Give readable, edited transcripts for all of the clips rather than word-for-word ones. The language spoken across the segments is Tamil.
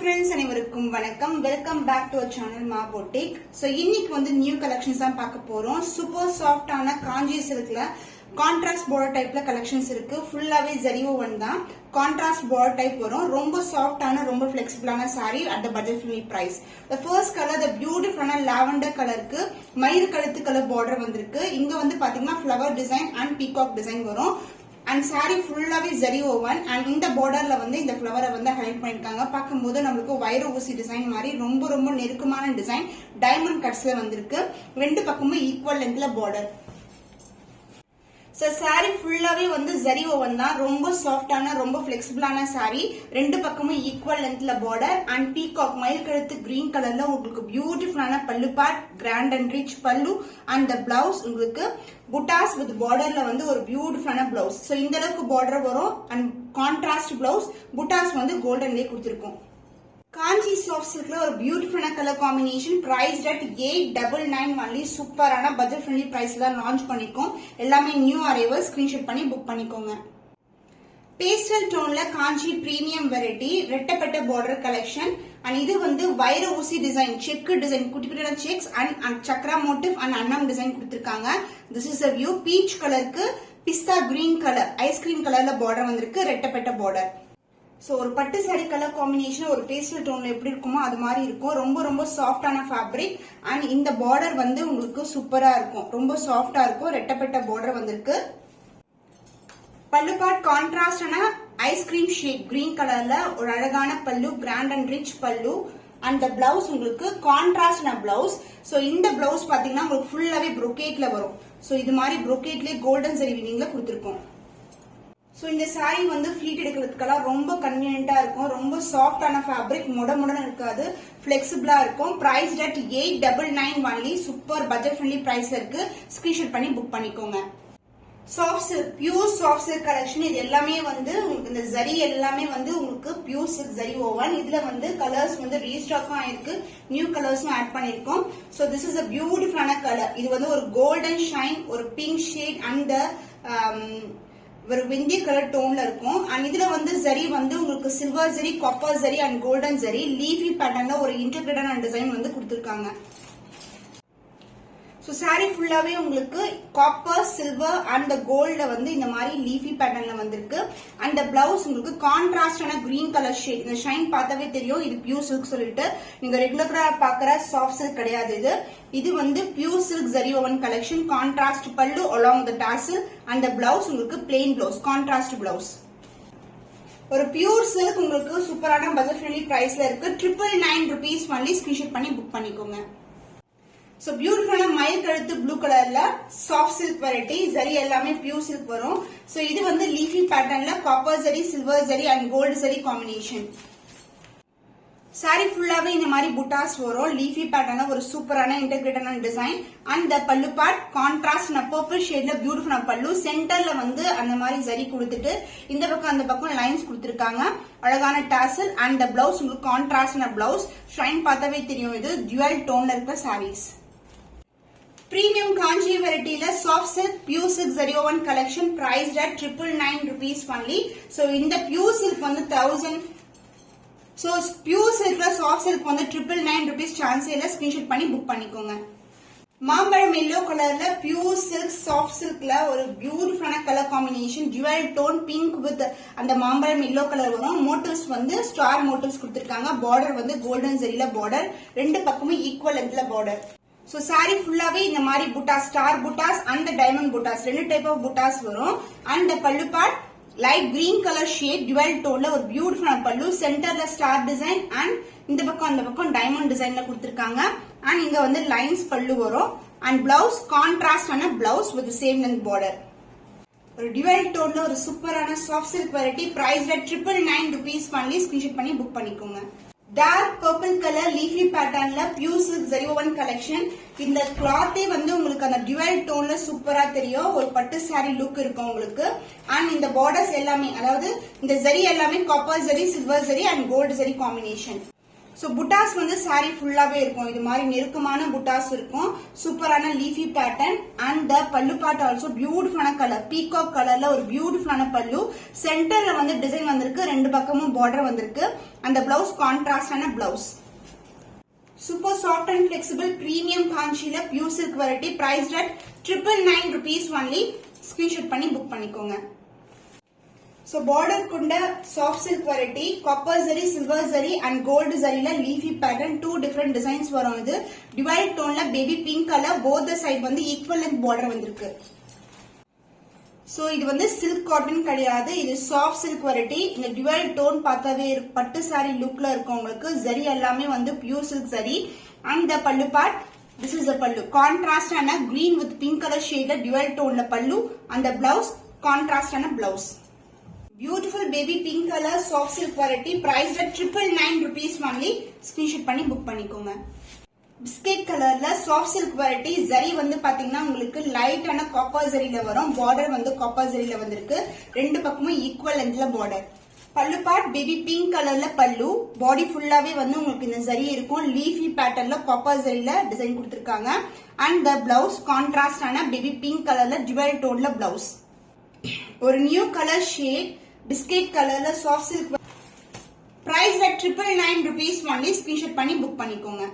friends, அனைவருக்கும் வணக்கம். Welcome back to our channel Maa boutique. So இன்னைக்கு வந்து நியூ கலெக்ஷன்ஸ் தான் பார்க்க போறோம். சூப்பர் சாஃப்டான காஞ்சி சில்க்ல கான்ட்ராஸ்ட் பார்டர் டைப்ல கலெக்ஷன்ஸ் இருக்கு. ஃபுல்லாவே ஜரி ஓவன் தான். கான்ட்ராஸ்ட் பார்டர் டைப் வரும். ரொம்ப சாஃப்டான ரொம்ப ஃபிளெக்சிபிளான saree at the budget friendly price. The first color the beautiful lavender கலருக்கு மயில் கழுத்து கலர் பார்டர் வந்திருக்கு. இங்க வந்து பாத்தீங்கன்னா flower design and peacock design வரும். And saree ஃபுல்லாவே ஜரி ஓவன் and இந்த borderல வந்து இந்த flower வந்து ஹைலைட் பண்ணிருக்காங்க. பாக்கும்போது நமக்கு வைர ஊசி டிசைன் மாதிரி ரொம்ப நெருக்கமான டிசைன் டைமண்ட் கட்ஸ்ல வந்திருக்கு. ரெண்டு பக்கமும் ஈக்குவல் லென்த்ல border. So saree ஃபுல்லாவே வந்து ஜரி ஓவன் தான். ரொம்ப சாஃப்டான ரொம்ப ஃபிளெக்சிபிளான saree. ரெண்டு பக்கமும் ஈக்குவல் லென்த்ல border and peacock மயில் கழுத்து கிரீன் கலர்ல உங்களுக்கு பியூட்டிஃபுல்லான பல்லு பார்ட் கிராண்ட் அண்ட் ரிச் பல்லு and the blouse உங்களுக்கு புட்டாஸ் வித் பார்டர்ல வந்து ஒரு பியூட்டிஃபுல்லான blouse. So இந்த அளவுக்கு border வரும் and contrast blouse புட்டாஸ் வந்து கோல்டன்லயே கொடுத்திருக்கோம். காஞ்சி சாஃப்ட் சில்க்ல ஒரு பியூட்டிஃபுல்லான colour combination priced at 899 only. சூப்பரான பட்ஜெட் ஃப்ரெண்ட்லி பிரைஸ்ல லான்ச் பண்ணிருக்கோம். எல்லாமே நியூ அரைவல். ஸ்கிரீன்ஷாட் பண்ணி புக் பண்ணிக்கோங்க. பேஸ்டல் டோன்ல காஞ்சி பிரீமியம் வெரைட்டி ரெட்டப்பட்ட பார்டர் கலெக்ஷன் அண்ட் இது வந்து வைர ஊசி டிசைன் செக் டிசைன் குட்டி குட்டியான checks and chakra motif and அன்னம் டிசைன் கொடுத்திருக்காங்க. This is a view. Peach கலருக்கு பிஸ்தா கிரீன் கலர் ஐஸ்கிரீம் கலர்ல பார்டர் வந்திருக்கு. ரெட்டப்பட்ட பார்டர். சோ ஒரு பட்டு சாரி கலர் காம்பினேஷன் ஒரு பேஸ்டல் டோன்ல எப்படி இருக்குமோ அது மாதிரி இருக்கும். ரொம்ப சாஃப்டான ஃபேப்ரிக் அண்ட் இந்த பார்டர் வந்து உங்களுக்கு சூப்பரா இருக்கும். ரொம்ப சாஃப்டா இருக்கும். ரெட்டப்பட்ட பார்டர் வந்திருக்கு. பல்லு பார்ட் கான்ட்ராஸ்டான ஐஸ்கிரீம் ஷேட் கிரீன் கலர்ல ஒரு அழகான பல்லு கிராண்ட் அண்ட் ரிச் பல்லு அண்ட் பிளவுஸ் உங்களுக்கு கான்ட்ராஸ்டான பிளவுஸ். சோ இந்த பிளவுஸ் பாத்தீங்கன்னா உங்களுக்கு ஃபுல்லாவே brocade வரும். சோ இது மாதிரி brocadeலயே கோல்டன் ஜரி வீவிங்ல கொடுத்திருக்கோம். சோ இந்த saree வந்து ஃபிளீட் எடுக்கிறதுக்கெல்லாம் ரொம்ப கன்வீனியன்ட்டா இருக்கும். ரொம்ப சாஃப்டான ஃபேப்ரிக் முடமுடன் இருக்காது. ஃபிளெக்சிபிளா இருக்கும். Priced at 899 only. Super budget friendly பிரைஸ்ல இருக்கு. ஸ்கிரீன்ஷாட் பண்ணி புக் பண்ணிக்கோங்க. Soft silk pure soft silk collection. இது எல்லாமே வந்து உங்களுக்கு இந்த ஜரி எல்லாமே வந்து உங்களுக்கு பியூர் சில்க் ஜரி ஓவன். இதுல வந்து கலர்ஸ் வந்து ரீஸ்டாக்கும் ஆயிருக்கு. நியூ கலர்ஸும் ஆட் பண்ணிருக்கோம். சோ திஸ் இஸ் a பியூட்டிஃபுல்லான கலர். இது வந்து ஒரு கோல்டன் ஷைன் ஒரு பிங்க் ஷேட் அண்ட் ஒரு வெந்திய கலர் டோன்ல இருக்கும். அண்ட் இதுல வந்து ஜரி வந்து உங்களுக்கு silver zari copper zari and golden zari leafy பேட்டர்ன்ல ஒரு இன்டகிரேட்டட் டிசைன் வந்து கொடுத்திருக்காங்க. சோ saree ஃபுல்லாவே உங்களுக்கு காப்பர் சில்வர் அண்ட் கோல்ட்ல வந்து இந்த மாதிரி லீஃபி பேட்டர்ன்ல வந்திருக்கு. அந்த பிளவுஸ் உங்களுக்கு கான்ட்ராஸ்டான கிரீன் கலர் ஷேட். இந்த ஷைன் பார்த்தாவே தெரியும் இது பியூர் சில்க் சொல்லிட்டு. நீங்க ரெகுலரா பாக்குற சாஃப்ட் சில்க் கிடையாது. இது வந்து pure silk zari woven collection. Contrast pallu along the tassel and blouse உங்களுக்கு பிளெயின் பிளவுஸ் கான்ட்ராஸ்ட் பிளவுஸ். ஒரு பியூர் சில்க் உங்களுக்கு சூப்பரான பட்ஜெட் ஃப்ரெண்ட்லி பிரைஸ்ல இருக்கு. 999 rupees only. ஸ்கிரீன்ஷாட் பண்ணி புக் பண்ணிக்கோங்க. சோ பியூட்டிஃபுல்லான மயில் கழுத்து ப்ளூ கலர்ல சாஃப்ட் சில்க் வெரைட்டி ஜரி எல்லாமே பியூர் சில்க் வரும். சோ இது வந்து லீஃபி பேட்டர்ன்ல copper zari silver zari and gold zari combination. saree ஃபுல்லாவே இந்த மாதிரி புட்டாஸ் வரும். லீஃபி பேட்டர்ன்ல ஒரு சூப்பரான integrated design and pallu part contrast purple ஷேட்ல பியூட்டிஃபுல்லான பல்லு. சென்டர்ல வந்து அந்த மாதிரி ஜரி கொடுத்துட்டு இந்த பக்கம் அந்த பக்கம் லைன்ஸ் கொடுத்திருக்காங்க. அழகான டாசல் அண்ட் பிளவுஸ் உங்களுக்கு கான்ட்ராஸ்டான பிளவுஸ். ஷைன் பார்த்தாவே தெரியும் இது டுவல் டோன்ல இருக்க sarees. பிரீமியம் காஞ்சி வெரைட்டில soft silk pure silk zari woven collection priced at 999 rupees only. So இந்த பியூர் சில்க் வந்து 1000. சோ பியூர் சில்க்ல சாஃப்ட் சில்க் வந்து 999 rupees சான்ஸ் இல்ல. ஸ்கிரீன்ஷாட் பண்ணி புக் பண்ணிக்கோங்க. மாம்பழம் எல்லோ கலர்ல பியூர் சில்க் சாஃப்ட் சில்க்ல ஒரு பியூட்டிஃபுல்லான colour combination dual tone pink with அந்த மாம்பழம் எல்லோ கலர் வரும். மோட்டிவ்ஸ் வந்து ஸ்டார் மோட்டிவ்ஸ் கொடுத்திருக்காங்க. பார்டர் வந்து கோல்டன் ஜரியில பார்டர். ரெண்டு பக்கமும் ஈக்குவல் லென்த்ல பார்டர். சோ saree ஃபுல்லாவே இந்த மாதிரி புட்டாஸ் ஸ்டார் புட்டாஸ் அண்ட் டைமண்ட் புட்டாஸ் ரெண்டு டைப் ஆஃப் புட்டாஸ் வரும். And pallu part light green colour shade dual டோன்ல ஒரு பியூட்டிஃபுல்லான பல்லு. சென்டர்ல ஸ்டார் டிசைன் அண்ட் இந்த பக்கம் அந்த பக்கம் டைமண்ட் டிசைன்ல கொடுத்திருக்காங்க. அண்ட் இங்க வந்து லைன்ஸ் பல்லு வரும். அண்ட் பிளவுஸ் கான்ட்ராஸ்டான blouse with same length border. ஒரு டுவல் டோன்ல ஒரு சூப்பரான soft silk variety priced at 999 rupees only. Screenshot பண்ணி புக் பண்ணிக்கோங்க. டார்க் பர்பிள் கலர் லீஃபி பேட்டர்ன்ல pure silk zari woven collection. இந்த கிளாத்தே வந்து உங்களுக்கு அந்த டுவல் டோன்ல சூப்பரா தெரியும். ஒரு பட்டு saree லுக் இருக்கும் உங்களுக்கு. அண்ட் இந்த பார்டர்ஸ் எல்லாமே அதாவது இந்த ஜரி எல்லாமே copper zari silver zari and gold zari combination. So buttas வந்து saree ஃபுல்லாவே இருக்கும். இது மாதிரி நெருக்கமான புட்டாஸ் இருக்கும். சூப்பரான leafy pattern and the pallu part also பியூட்டிஃபுல்லான கலர் பீகாக் கலர்ல ஒரு பியூட்டிஃபுல்லான பல்லு. சென்டர்ல வந்து டிசைன் வந்திருக்கு, ரெண்டு பக்கமும் பார்டர் வந்திருக்கு. அந்த பிளவுஸ் கான்ட்ராஸ்டான blouse. Super soft and flexible premium காஞ்சில pure silk variety priced at 999 rupees only. Screenshot பண்ணி book பண்ணிக்கோங்க. So border கொண்ட soft silk variety copper zari, silver zari and gold zari ல leafy pattern two different designs வரும். இது divide tone ல baby pink color both the side வந்து equal length border வந்திருக்கு. சோ இது வந்து சில்க் காட்டன் கிடையாது, இது சாஃப்ட் சில்க் வெரைட்டி. இந்த டுவல் டோன் பார்த்தாவே பட்டு சாரி லுக்ல இருக்கும் உங்களுக்கு. ஜரி எல்லாமே வந்து pure silk zari. And the pallu part, this is the pallu. கான்ட்ராஸ்டான கிரீன் வித் பிங்க் கலர் ஷேட்ல டுவல் டோன்ல பல்லு. அந்த பிளவுஸ் கான்ட்ராஸ்டான blouse. Beautiful baby pink colour soft silk variety priced at 999 rupees only. Screenshot பண்ணி புக் பண்ணிக்கோங்க. பிஸ்கெட் கலர்ல சாஃப்ட் சில்க் வெரைட்டி. ஜரி வந்து பாத்தீங்கன்னா உங்களுக்கு லைட்டான காப்பர் ஜரியில வரும். பார்டர் வந்து காப்பர் ஜரியில வந்திருக்கு. ரெண்டு பக்கமும் ஈக்குவல் லென்த்ல பார்டர். பல்லு பார்ட் பேபி பிங்க் கலர்ல பல்லு. பாடி ஃபுல்லாவே வந்து உங்களுக்கு இந்த ஜரி இருக்கும். லீஃபி பேட்டர்ன்ல காப்பர் ஜரியில டிசைன் கொடுத்திருக்காங்க. அண்ட் த பிளவுஸ் கான்ட்ராஸ்டான பேபி பிங்க் கலர்ல டுவல் டோன்ல பிளவுஸ். ஒரு நியூ கலர் ஷேட் பிஸ்கெட் கலர்ல soft silk. Price at 999 rupees only. Screenshot பண்ணி புக் பண்ணிக்கோங்க.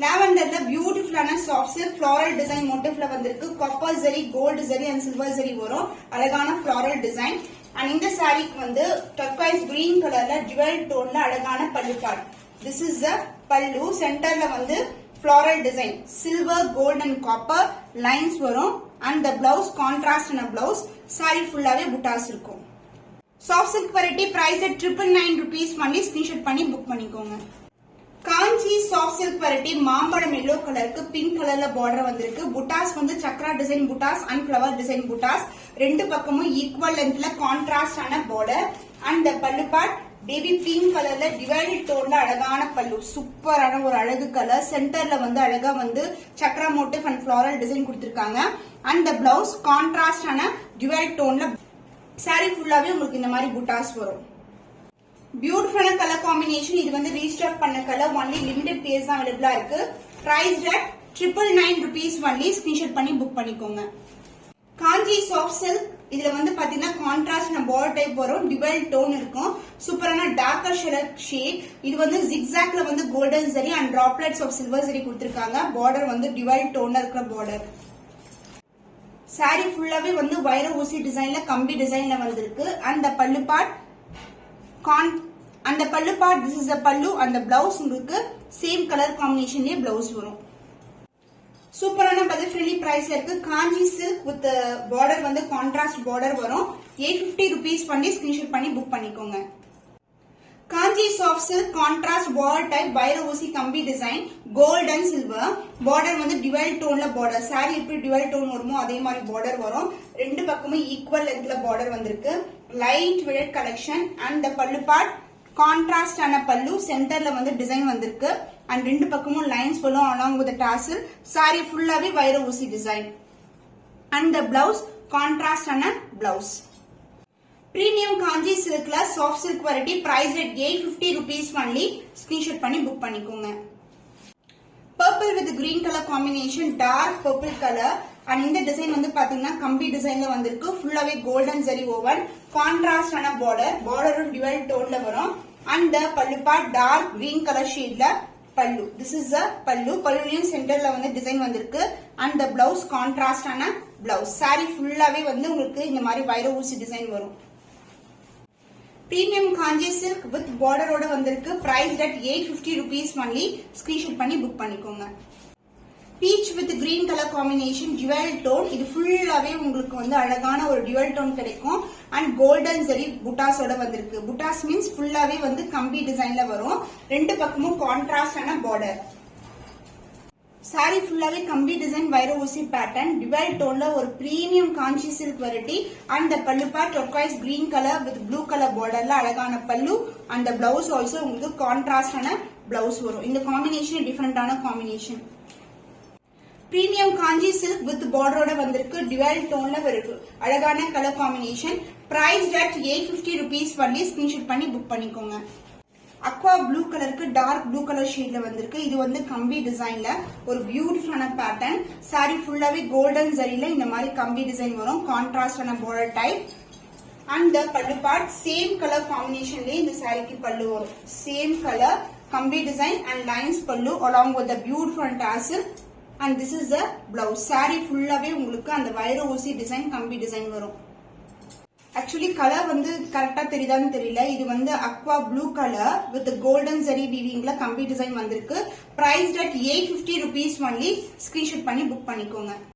லாவெண்டர்ல பியூட்டிஃபுல்லான சாஃப்ட் சில்க் ஃப்ளாரல் டிசைன் மோட்டிவ்ல வந்திருக்கு. Copper zari, gold zari and silver zari வரும். அழகான ஃப்ளாரல் டிசைன். அண்ட் இந்த சாரிக்கு வந்து டர்க்வைஸ் கிரீன் கலர்ல டுவல் டோன்ல அழகான pallu part. This is the பல்லு. சென்டர்ல வந்து floral design silver, gold and copper lines வரும். அண்ட் த பிளவுஸ் கான்ட்ராஸ்டான பிளவுஸ். சாரி ஃபுல்லாவே புட்டாஸ் இருக்கும். Soft silk variety price at 999 rupees only. Screenshot பண்ணி புக் பண்ணிக்கோங்க. காஞ்சி சாஃப்ட் சில்க் வெரைட்டி மாம்பழம் எல்லோ கலருக்கு பிங்க் கலர்ல பார்டர் வந்திருக்கு. புட்டாஸ் வந்து chakra design buttas and flower design buttas. ரெண்டு பக்கமும் ஈக்குவல் லென்த்ல கான்ட்ராஸ்டான border. And pallu part baby pink கலர்ல டிவைடட் டோன்ல அழகான பல்லு. சூப்பரான ஒரு அழகு கலர். சென்டர்ல வந்து அழகா வந்து chakra motif and floral design கொடுத்திருக்காங்க. அண்ட் பிளவுஸ் கான்ட்ராஸ்டான டிவைடட் டோன்ல. சாரி ஃபுல்லாவே உங்களுக்கு இந்த மாதிரி புட்டாஸ் வரும். பியூட்டிஃபுல்லான கலர் காம்பினேஷன். இது வந்து ரீஸ்டாக் பண்ண கலர். ஒன்லி லிமிடெட் பேஸ் தான் அவைலபிளா இருக்கு. Price at 999 rupees only. Screenshot பண்ணி புக் பண்ணிக்கோங்க. Kanchi soft silk. இதுல வந்து பாத்தீங்கன்னா கான்ட்ராஸ்ட் பார்டர் டைப் வரும். டுவல் டோன் இருக்கும். சூப்பரான டார்க்கர் ஷேட். இது வந்து ஜிக்ஸாக்ல வந்து golden zari and droplets of silver zari கொடுத்திருக்காங்க. பார்டர் வந்து டுவல் டோன்ல இருக்கிற பார்டர். சாரி ஃபுல்லாவே வந்து வைர ஊசி டிசைன்ல கம்பி டிசைன்ல வந்திருக்கு. அந்த பல்லு பார்ட் அந்த பல்லு பார்ட் திஸ் இஸ் த பல்லு. அந்த பிளவுஸ் உங்களுக்கு சேம் கலர் காம்பினேஷன்லயே பிளவுஸ் வரும். சூப்பரான பட்ஜெட் ஃப்ரெண்ட்லி பிரைஸ்ல இருக்கு. காஞ்சி சில்க் வித் பார்டர் வந்து கான்ட்ராஸ்ட் பார்டர் வரும். 850 rupees பண்ணி ஸ்கிரீன்ஷாட் பண்ணி புக் பண்ணிக்கோங்க. Kanchi soft silk contrast border type வைர ஊசி கம்பி design gold and silver. Border வந்து டுவல் டோன்ல பார்டர். சாரி எப்படி டுவல் டோன் வருமோ அதே மாதிரி பார்டர் வரும். ரெண்டு பக்கமும் ஈக்குவல் லென்த்ல பார்டர் வந்திருக்கு. Light weight collection. And the pallu part கான்ட்ராஸ்டான பல்லு. சென்டர்ல வந்து டிசைன் வந்திருக்கு. அண்ட் ரெண்டு பக்கமும் லைன்ஸ் வரும் அலாங் வித் டாசல். சாரி ஃபுல்லாவே வைர ஊசி டிசைன். அண்ட் த பிளவுஸ் கான்ட்ராஸ்டான பிளவுஸ். பிரீமியம் காஞ்சி சில்க்ல soft silk variety price at 850 rupees only. Screenshot பண்ணி புக் பண்ணிக்கோங்க. Purple with green colour combination dark purple colour. And இந்த டிசைன் வந்து பாத்தீங்கன்னா கம்பி டிசைன்ல வந்திருக்கு. ஃபுல்லாவே கோல்டன் ஜரி ஓவன். கான்ட்ராஸ்டான பார்டர். பார்டரும் டுவல் டோன்ல வரும். And the pallu part dark green colour ஷேட்ல பல்லு. திஸ் இஸ் அ பல்லு. பல்லுலயும் சென்டர்ல வந்து டிசைன் வந்திருக்கு. அண்ட் த பிளவுஸ் கான்ட்ராஸ்டான பிளவுஸ். சாரி ஃபுல்லாவே வந்து உங்களுக்கு இந்த மாதிரி வைர ஊசி டிசைன் வரும். பிரீமியம் காஞ்சி சில்க் வித் பார்டரோட வந்திருக்கு. Price at 850 rupees only. Screenshot பண்ணி புக் பண்ணிக்கோங்க. Peach with green colour combination dual tone. இது ஃபுல்லாவே உங்களுக்கு வந்து அழகான ஒரு டுவல் டோன் கிடைக்கும். அண்ட் கோல்டன் ஜரி புட்டாஸோட வந்திருக்கு. புட்டாஸ் மீன்ஸ் ஃபுல்லாவே வந்து கம்பி டிசைன்ல வரும். ரெண்டு பக்கமும் கான்ட்ராஸ்டான பார்டர். சாரி ஃபுல்லாவே கம்பி டிசைன் வைர ஊசி பேட்டர்ன் டுவல் டோன்ல ஒரு premium Kanchi silk variety. And the pallu part turquoise green colour with blue colour பார்டர்ல அழகான பல்லு. அண்ட் த பிளவுஸ் ஆல்சோ உங்களுக்கு கான்ட்ராஸ்டான பிளவுஸ் வரும். இந்த காம்பினேஷன் டிஃபரெண்டான combination. Premium Kanchi silk with பார்டரோட வந்திருக்கு. டுவல் டோன்ல இருக்கு. அழகான colour combination. Price at 850 rupees only. Screenshot பண்ணி புக் பண்ணிக்கோங்க. அக்வா ப்ளூ கலருக்கு டார்க் ப்ளூ கலர் ஷேட்ல வந்திருக்கு. இது வந்து கம்பி டிசைன்ல ஒரு பியூட்டிஃபுல்லான பேட்டர்ன். சாரி ஃபுல்லாவே கோல்டன் ஜரியில இந்த மாதிரி கம்பி டிசைன் வரும். கான்ட்ராஸ்டான border type. And pallu part same colour காம்பினேஷன்லயே இந்த சாரிக்கு பல்லு வரும். சேம் கலர் கம்பி டிசைன் அண்ட் லைன்ஸ் பல்லு along with the beautiful tassel. And this is the blouse. Saree ஃபுல்லாவே உங்களுக்கு அந்த வைர ஊசி டிசைன் கம்பி டிசைன் வரும். ஆக்சுவலி கலர் வந்து கரெக்டா தெரியுதான்னு தெரியல. இது வந்து aqua blue colour with golden zari வீவிங்ல கம்பி டிசைன் வந்திருக்கு. Priced at 850 rupees only. Screenshot பண்ணி புக் பண்ணிக்கோங்க.